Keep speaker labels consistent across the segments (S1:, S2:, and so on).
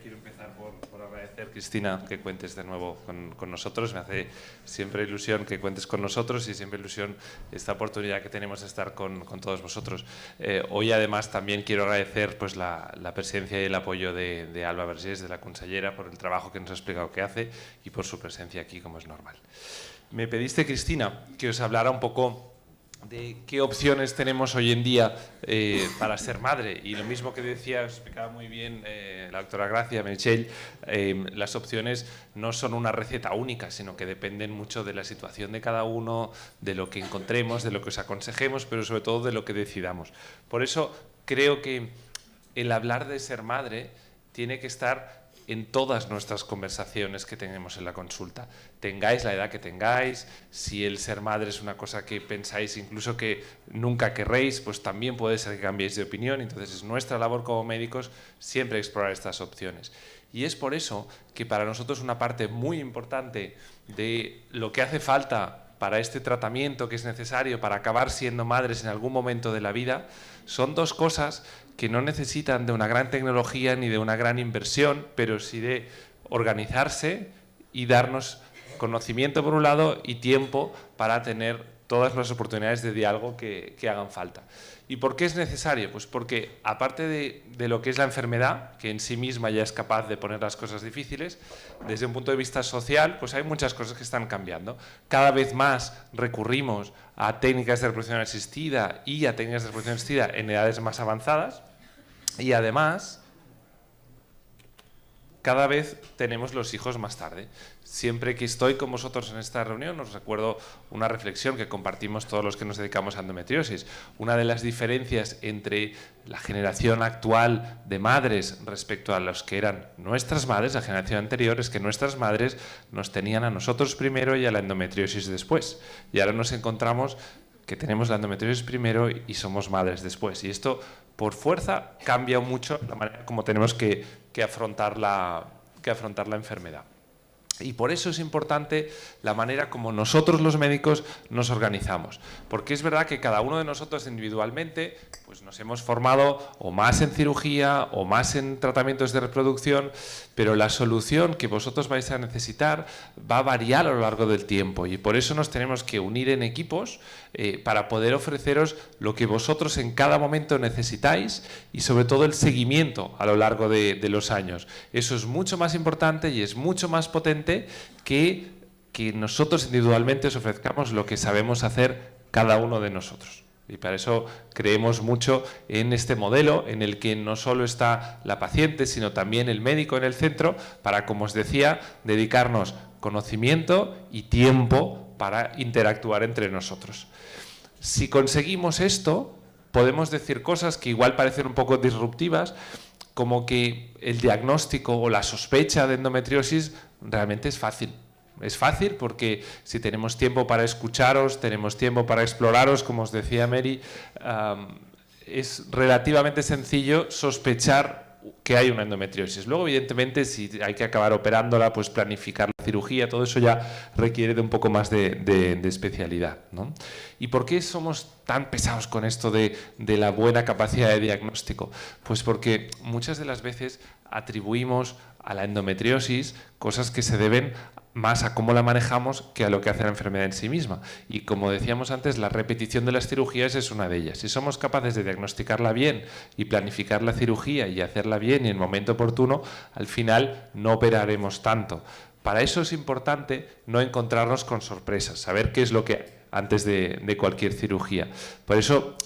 S1: quiero empezar por agradecer, Cristina, que cuentes de nuevo con nosotros. Me hace siempre ilusión que cuentes con nosotros y siempre ilusión esta oportunidad que tenemos de estar con todos vosotros. Hoy, además, también quiero agradecer pues, la presencia y el apoyo de Alba Vergés, de la consellera, por el trabajo que nos ha explicado que hace y por su presencia aquí, como es normal. Me pediste, Cristina, que os hablara un poco de qué opciones tenemos hoy en día para ser madre. Y lo mismo que decía, explicaba muy bien la doctora Gracia Menchell, las opciones no son una receta única, sino que dependen mucho de la situación de cada uno, de lo que encontremos, de lo que os aconsejemos, pero sobre todo de lo que decidamos. Por eso creo que el hablar de ser madre tiene que estar en todas nuestras conversaciones que tenemos en la consulta. Tengáis la edad que tengáis, si el ser madre es una cosa que pensáis incluso que nunca querréis, pues también puede ser que cambiéis de opinión. Entonces es nuestra labor como médicos siempre explorar estas opciones. Y es por eso que para nosotros una parte muy importante de lo que hace falta para este tratamiento que es necesario para acabar siendo madres en algún momento de la vida, son dos cosas que no necesitan de una gran tecnología ni de una gran inversión, pero sí de organizarse y darnos conocimiento por un lado y tiempo para tener todas las oportunidades de diálogo que hagan falta. ¿Y por qué es necesario? Pues porque aparte de lo que es la enfermedad, que en sí misma ya es capaz de poner las cosas difíciles, desde un punto de vista social, pues hay muchas cosas que están cambiando. Cada vez más recurrimos a técnicas de reproducción asistida y a técnicas de reproducción asistida en edades más avanzadas y además cada vez tenemos los hijos más tarde. Siempre que estoy con vosotros en esta reunión os recuerdo una reflexión que compartimos todos los que nos dedicamos a endometriosis. Una de las diferencias entre la generación actual de madres respecto a los que eran nuestras madres, la generación anterior, es que nuestras madres nos tenían a nosotros primero y a la endometriosis después. Y ahora nos encontramos que tenemos la endometriosis primero y somos madres después. Y esto, por fuerza, cambia mucho la manera como tenemos que afrontar la enfermedad. Y por eso es importante la manera como nosotros los médicos nos organizamos. Porque es verdad que cada uno de nosotros individualmente pues nos hemos formado o más en cirugía o más en tratamientos de reproducción, pero la solución que vosotros vais a necesitar va a variar a lo largo del tiempo y por eso nos tenemos que unir en equipos para poder ofreceros lo que vosotros en cada momento necesitáis y sobre todo el seguimiento a lo largo de los años. Eso es mucho más importante y es mucho más potente que nosotros individualmente os ofrezcamos lo que sabemos hacer cada uno de nosotros. Y para eso creemos mucho en este modelo en el que no solo está la paciente, sino también el médico en el centro para, como os decía, dedicarnos conocimiento y tiempo para interactuar entre nosotros. Si conseguimos esto, podemos decir cosas que igual parecen un poco disruptivas, como que el diagnóstico o la sospecha de endometriosis realmente es fácil. Es fácil porque si tenemos tiempo para escucharos, tenemos tiempo para exploraros, como os decía Mary, es relativamente sencillo sospechar que hay una endometriosis. Luego, evidentemente, si hay que acabar operándola, pues planificar la cirugía, todo eso ya requiere de un poco más de especialidad, ¿no? ¿Y por qué somos tan pesados con esto de la buena capacidad de diagnóstico? Pues porque muchas de las veces atribuimos a la endometriosis cosas que se deben más a cómo la manejamos que a lo que hace la enfermedad en sí misma. Y como decíamos antes, la repetición de las cirugías es una de ellas. Si somos capaces de diagnosticarla bien y planificar la cirugía y hacerla bien y en el momento oportuno, al final no operaremos tanto. Para eso es importante no encontrarnos con sorpresas, saber qué es lo que hay antes de cualquier cirugía. Por eso,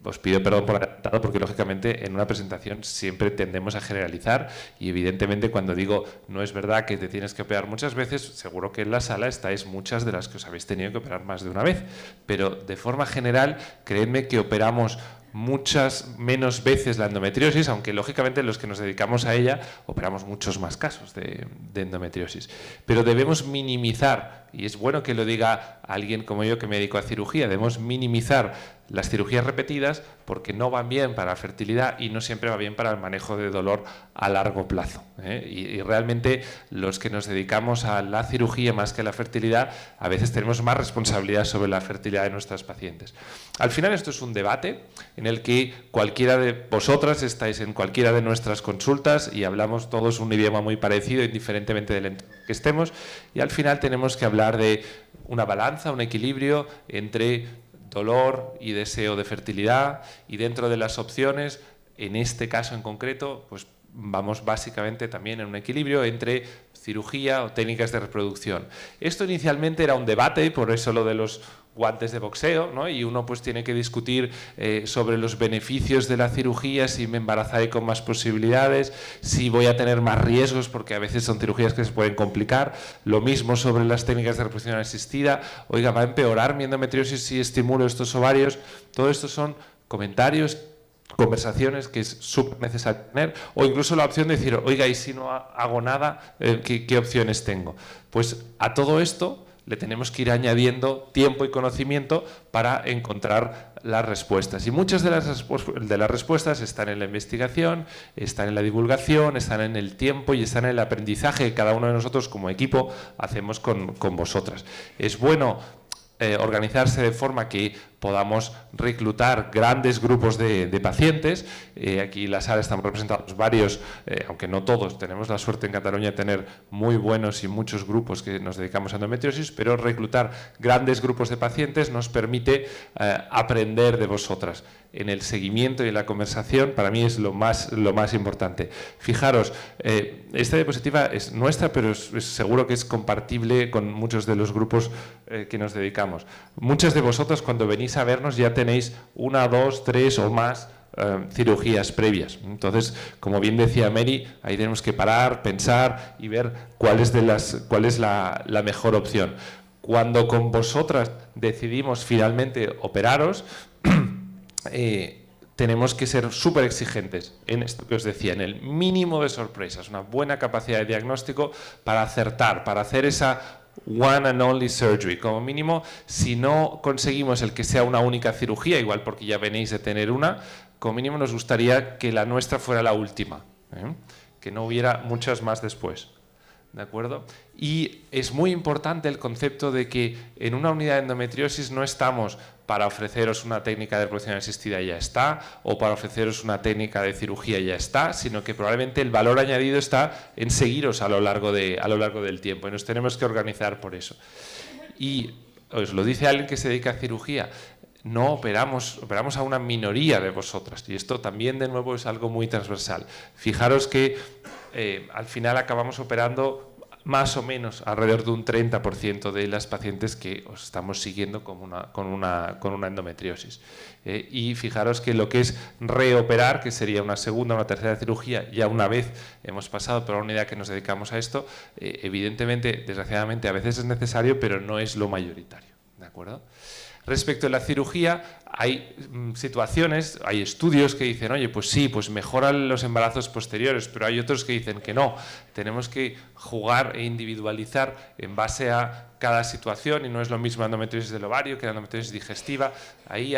S1: os pido perdón por adelantado porque lógicamente en una presentación siempre tendemos a generalizar y evidentemente cuando digo no es verdad que te tienes que operar muchas veces, seguro que en la sala estáis muchas de las que os habéis tenido que operar más de una vez, pero de forma general creedme que operamos muchas menos veces la endometriosis, aunque lógicamente los que nos dedicamos a ella operamos muchos más casos de endometriosis. Pero debemos minimizar, y es bueno que lo diga alguien como yo que me dedico a cirugía, debemos minimizar las cirugías repetidas porque no van bien para la fertilidad y no siempre va bien para el manejo de dolor a largo plazo. Y realmente los que nos dedicamos a la cirugía más que a la fertilidad, a veces tenemos más responsabilidad sobre la fertilidad de nuestras pacientes. Al final esto es un debate en el que cualquiera de vosotras estáis en cualquiera de nuestras consultas y hablamos todos un idioma muy parecido, indiferentemente del entorno que estemos, y al final tenemos que hablar de una balanza, un equilibrio entre dolor y deseo de fertilidad, y dentro de las opciones, en este caso en concreto, pues vamos básicamente también en un equilibrio entre cirugía o técnicas de reproducción. Esto inicialmente era un debate, y por eso lo de los guantes de boxeo, ¿no? Y uno pues tiene que discutir sobre los beneficios de la cirugía, si me embarazaré con más posibilidades, si voy a tener más riesgos, porque a veces son cirugías que se pueden complicar. Lo mismo sobre las técnicas de reproducción asistida. Oiga, ¿va a empeorar mi endometriosis si estimulo estos ovarios? Todo esto son comentarios, conversaciones que es súper necesario tener, o incluso la opción de decir, oiga, ¿y si no hago nada, qué opciones tengo? Pues a todo esto le tenemos que ir añadiendo tiempo y conocimiento para encontrar las respuestas. Y muchas de las respuestas están en la investigación, están en la divulgación, están en el tiempo y están en el aprendizaje que cada uno de nosotros como equipo hacemos con vosotras. Es bueno organizarse de forma que podamos reclutar grandes grupos de pacientes. Aquí en la sala estamos representados varios, aunque no todos, tenemos la suerte en Cataluña de tener muy buenos y muchos grupos que nos dedicamos a endometriosis, pero reclutar grandes grupos de pacientes nos permite aprender de vosotras. En el seguimiento y en la conversación, para mí es lo más importante. Fijaros, esta diapositiva es nuestra, pero es seguro que es compartible con muchos de los grupos que nos dedicamos. Muchas de vosotras, cuando venís a vernos, ya tenéis 1, 2, 3 o más cirugías previas. Entonces, como bien decía Mary, ahí tenemos que parar, pensar y ver cuál es la mejor opción. Cuando con vosotras decidimos finalmente operaros, tenemos que ser súper exigentes en esto que os decía, en el mínimo de sorpresas, una buena capacidad de diagnóstico para acertar, para hacer esa one and only surgery. Como mínimo, si no conseguimos el que sea una única cirugía, igual porque ya venís de tener una, como mínimo nos gustaría que la nuestra fuera la última, que no hubiera muchas más después. ¿De acuerdo? Y es muy importante el concepto de que en una unidad de endometriosis no estamos para ofreceros una técnica de reproducción asistida y ya está, o para ofreceros una técnica de cirugía y ya está, sino que probablemente el valor añadido está en seguiros a lo largo del tiempo, y nos tenemos que organizar por eso. Y os lo dice alguien que se dedica a cirugía, no operamos a una minoría de vosotras, y esto también de nuevo es algo muy transversal. Fijaros que al final acabamos operando más o menos alrededor de un 30% de las pacientes que os estamos siguiendo con una endometriosis. Y fijaros que lo que es reoperar, que sería una segunda o una tercera cirugía, ya una vez hemos pasado por una unidad que nos dedicamos a esto, evidentemente, desgraciadamente, a veces es necesario, pero no es lo mayoritario. ¿De acuerdo? Respecto a la cirugía, hay situaciones, hay estudios que dicen, oye, pues sí, pues mejoran los embarazos posteriores, pero hay otros que dicen que no. Tenemos que jugar e individualizar en base a cada situación, y no es lo mismo la endometriosis del ovario que la endometriosis digestiva. Ahí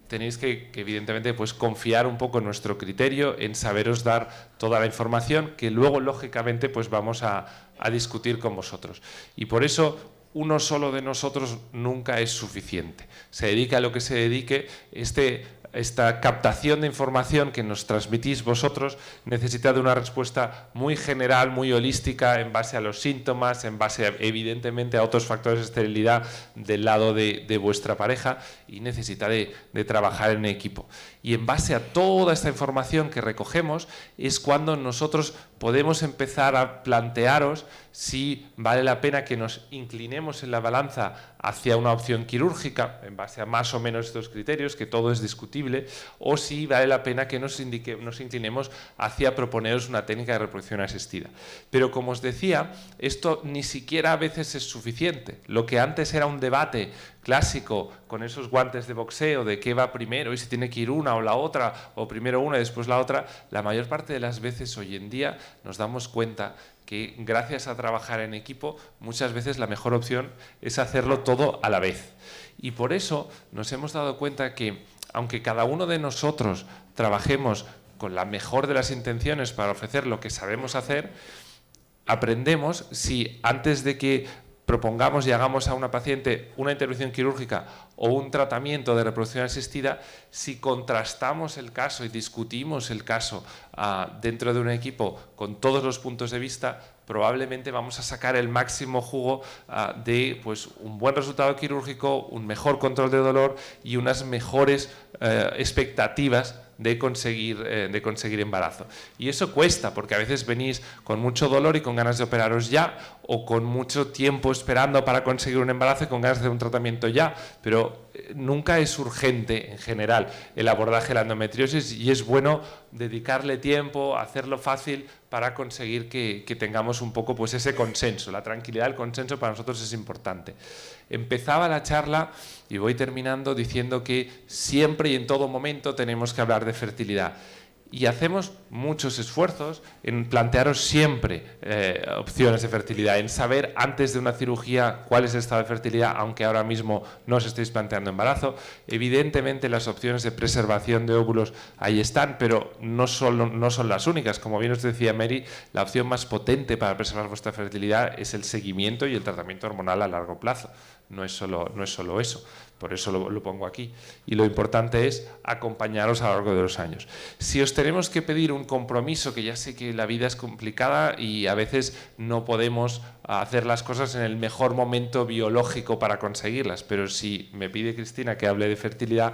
S1: tenéis que evidentemente pues confiar un poco en nuestro criterio, en saberos dar toda la información que luego lógicamente pues vamos a discutir con vosotros. Y por eso uno solo de nosotros nunca es suficiente. Se dedique a lo que se dedique, esta captación de información que nos transmitís vosotros necesita de una respuesta muy general, muy holística, en base a los síntomas, en base evidentemente a otros factores de esterilidad del lado de vuestra pareja, y necesita de trabajar en equipo. Y en base a toda esta información que recogemos es cuando nosotros podemos empezar a plantearos si vale la pena que nos inclinemos en la balanza hacia una opción quirúrgica, en base a más o menos estos criterios, que todo es discutible, o si vale la pena que nos inclinemos hacia proponeros una técnica de reproducción asistida. Pero como os decía, esto ni siquiera a veces es suficiente. Lo que antes era un debate clásico con esos guantes de boxeo de qué va primero y si tiene que ir una o la otra, o primero una y después la otra, la mayor parte de las veces hoy en día nos damos cuenta que gracias a trabajar en equipo muchas veces la mejor opción es hacerlo todo a la vez. Y por eso nos hemos dado cuenta que, aunque cada uno de nosotros trabajemos con la mejor de las intenciones para ofrecer lo que sabemos hacer, aprendemos si antes de que propongamos y hagamos a una paciente una intervención quirúrgica o un tratamiento de reproducción asistida, si contrastamos el caso y discutimos el caso dentro de un equipo con todos los puntos de vista, probablemente vamos a sacar el máximo jugo de pues, un buen resultado quirúrgico, un mejor control de dolor y unas mejores expectativas de conseguir embarazo. Y eso cuesta, porque a veces venís con mucho dolor y con ganas de operaros ya, o con mucho tiempo esperando para conseguir un embarazo y con ganas de hacer un tratamiento ya, pero nunca es urgente en general el abordaje de la endometriosis y es bueno dedicarle tiempo, hacerlo fácil para conseguir que tengamos un poco pues, ese consenso. La tranquilidad del consenso para nosotros es importante. Empezaba la charla y voy terminando diciendo que siempre y en todo momento tenemos que hablar de fertilidad. Y hacemos muchos esfuerzos en plantearos siempre opciones de fertilidad, en saber antes de una cirugía cuál es el estado de fertilidad, aunque ahora mismo no os estéis planteando embarazo. Evidentemente las opciones de preservación de óvulos ahí están, pero no son las únicas. Como bien os decía Mary, la opción más potente para preservar vuestra fertilidad es el seguimiento y el tratamiento hormonal a largo plazo. No es solo eso. Por eso lo pongo aquí. Y lo importante es acompañaros a lo largo de los años. Si os tenemos que pedir un compromiso, que ya sé que la vida es complicada y a veces no podemos hacer las cosas en el mejor momento biológico para conseguirlas, pero si me pide Cristina que hable de fertilidad,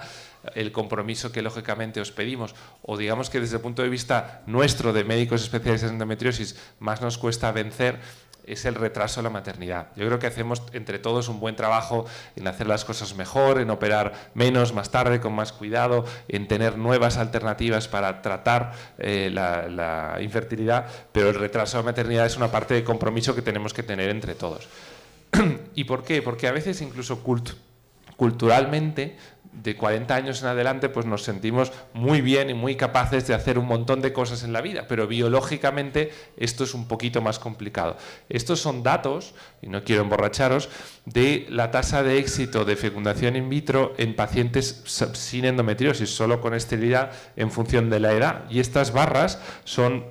S1: el compromiso que lógicamente os pedimos, o digamos que desde el punto de vista nuestro de médicos especialistas en endometriosis más nos cuesta vencer, es el retraso de la maternidad. Yo creo que hacemos entre todos un buen trabajo en hacer las cosas mejor, en operar menos, más tarde, con más cuidado, en tener nuevas alternativas para tratar la infertilidad, pero el retraso de la maternidad es una parte de compromiso que tenemos que tener entre todos. ¿Y por qué? Porque a veces incluso culturalmente, de 40 años en adelante, pues nos sentimos muy bien y muy capaces de hacer un montón de cosas en la vida, pero biológicamente esto es un poquito más complicado. Estos son datos, y no quiero emborracharos, de la tasa de éxito de fecundación in vitro en pacientes sin endometriosis, solo con esterilidad en función de la edad. Y estas barras son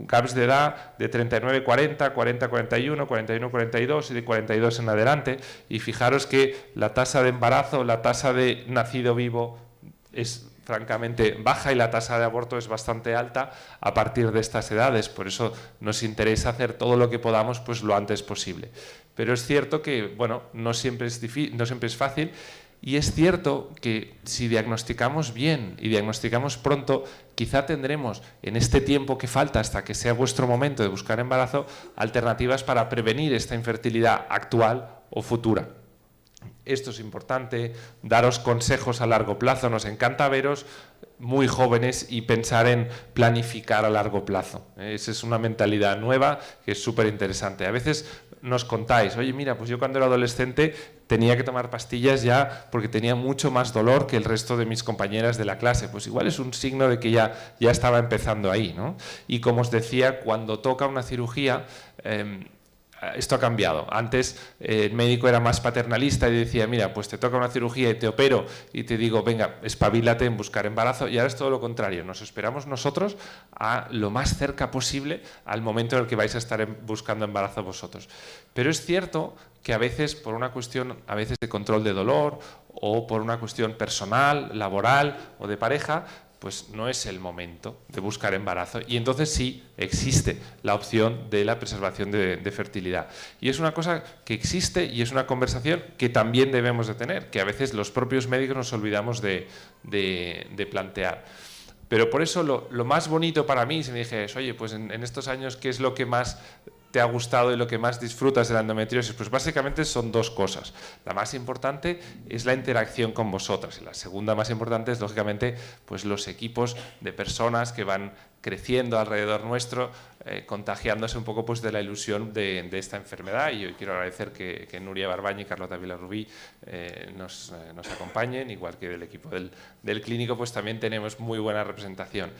S1: gaps de edad de 39-40, 40-41, 41-42 y de 42 en adelante. Y fijaros que la tasa de embarazo, la tasa de nacido vivo es francamente baja y la tasa de aborto es bastante alta a partir de estas edades. Por eso nos interesa hacer todo lo que podamos pues lo antes posible. Pero es cierto que bueno, no siempre es fácil. Y es cierto que si diagnosticamos bien y diagnosticamos pronto, quizá tendremos en este tiempo que falta hasta que sea vuestro momento de buscar embarazo, alternativas para prevenir esta infertilidad actual o futura. Esto es importante, daros consejos a largo plazo. Nos encanta veros muy jóvenes y pensar en planificar a largo plazo. Esa es una mentalidad nueva que es súper interesante. A veces nos contáis, oye, mira, pues yo cuando era adolescente tenía que tomar pastillas ya porque tenía mucho más dolor que el resto de mis compañeras de la clase. Pues igual es un signo de que ya estaba empezando ahí, ¿no? Y como os decía, cuando toca una cirugía, esto ha cambiado. Antes el médico era más paternalista y decía, mira, pues te toca una cirugía y te opero y te digo, venga, espabilate en buscar embarazo. Y ahora es todo lo contrario. Nos esperamos nosotros a lo más cerca posible al momento en el que vais a estar buscando embarazo vosotros. Pero es cierto que a veces, por una cuestión de control de dolor o por una cuestión personal, laboral o de pareja, pues no es el momento de buscar embarazo. Y entonces sí existe la opción de la preservación de fertilidad. Y es una cosa que existe y es una conversación que también debemos de tener, que a veces los propios médicos nos olvidamos de plantear. Pero por eso lo más bonito para mí, si me dijes, oye, pues en estos años, ¿qué es lo que más te ha gustado y lo que más disfrutas de la endometriosis? Pues básicamente son dos cosas. La más importante es la interacción con vosotras y la segunda más importante es lógicamente pues los equipos de personas que van creciendo alrededor nuestro, contagiándose un poco pues, de la ilusión de esta enfermedad. Y hoy quiero agradecer que Nuria Barbañi y Carlota Vilarrubí nos acompañen, igual que del equipo del clínico, pues también tenemos muy buena representación.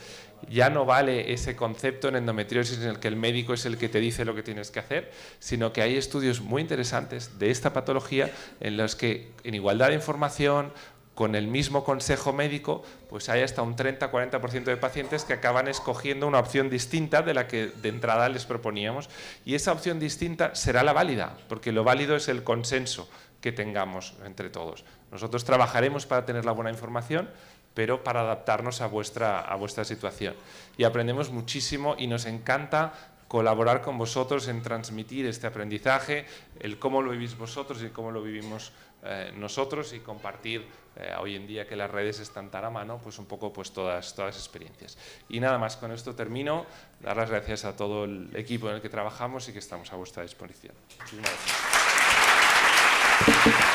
S1: Ya no vale ese concepto en endometriosis en el que el médico es el que te dice lo que tienes que hacer, sino que hay estudios muy interesantes de esta patología en los que en igualdad de información, con el mismo consejo médico, pues hay hasta un 30-40% de pacientes que acaban escogiendo una opción distinta de la que de entrada les proponíamos. Y esa opción distinta será la válida, porque lo válido es el consenso que tengamos entre todos. Nosotros trabajaremos para tener la buena información, pero para adaptarnos a vuestra situación. Y aprendemos muchísimo y nos encanta colaborar con vosotros en transmitir este aprendizaje, el cómo lo vivís vosotros y cómo lo vivimos nosotros, y compartir hoy en día que las redes están tan a mano, pues un poco pues todas las experiencias. Y nada más, con esto termino. Dar las gracias a todo el equipo en el que trabajamos y que estamos a vuestra disposición. Muchísimas gracias.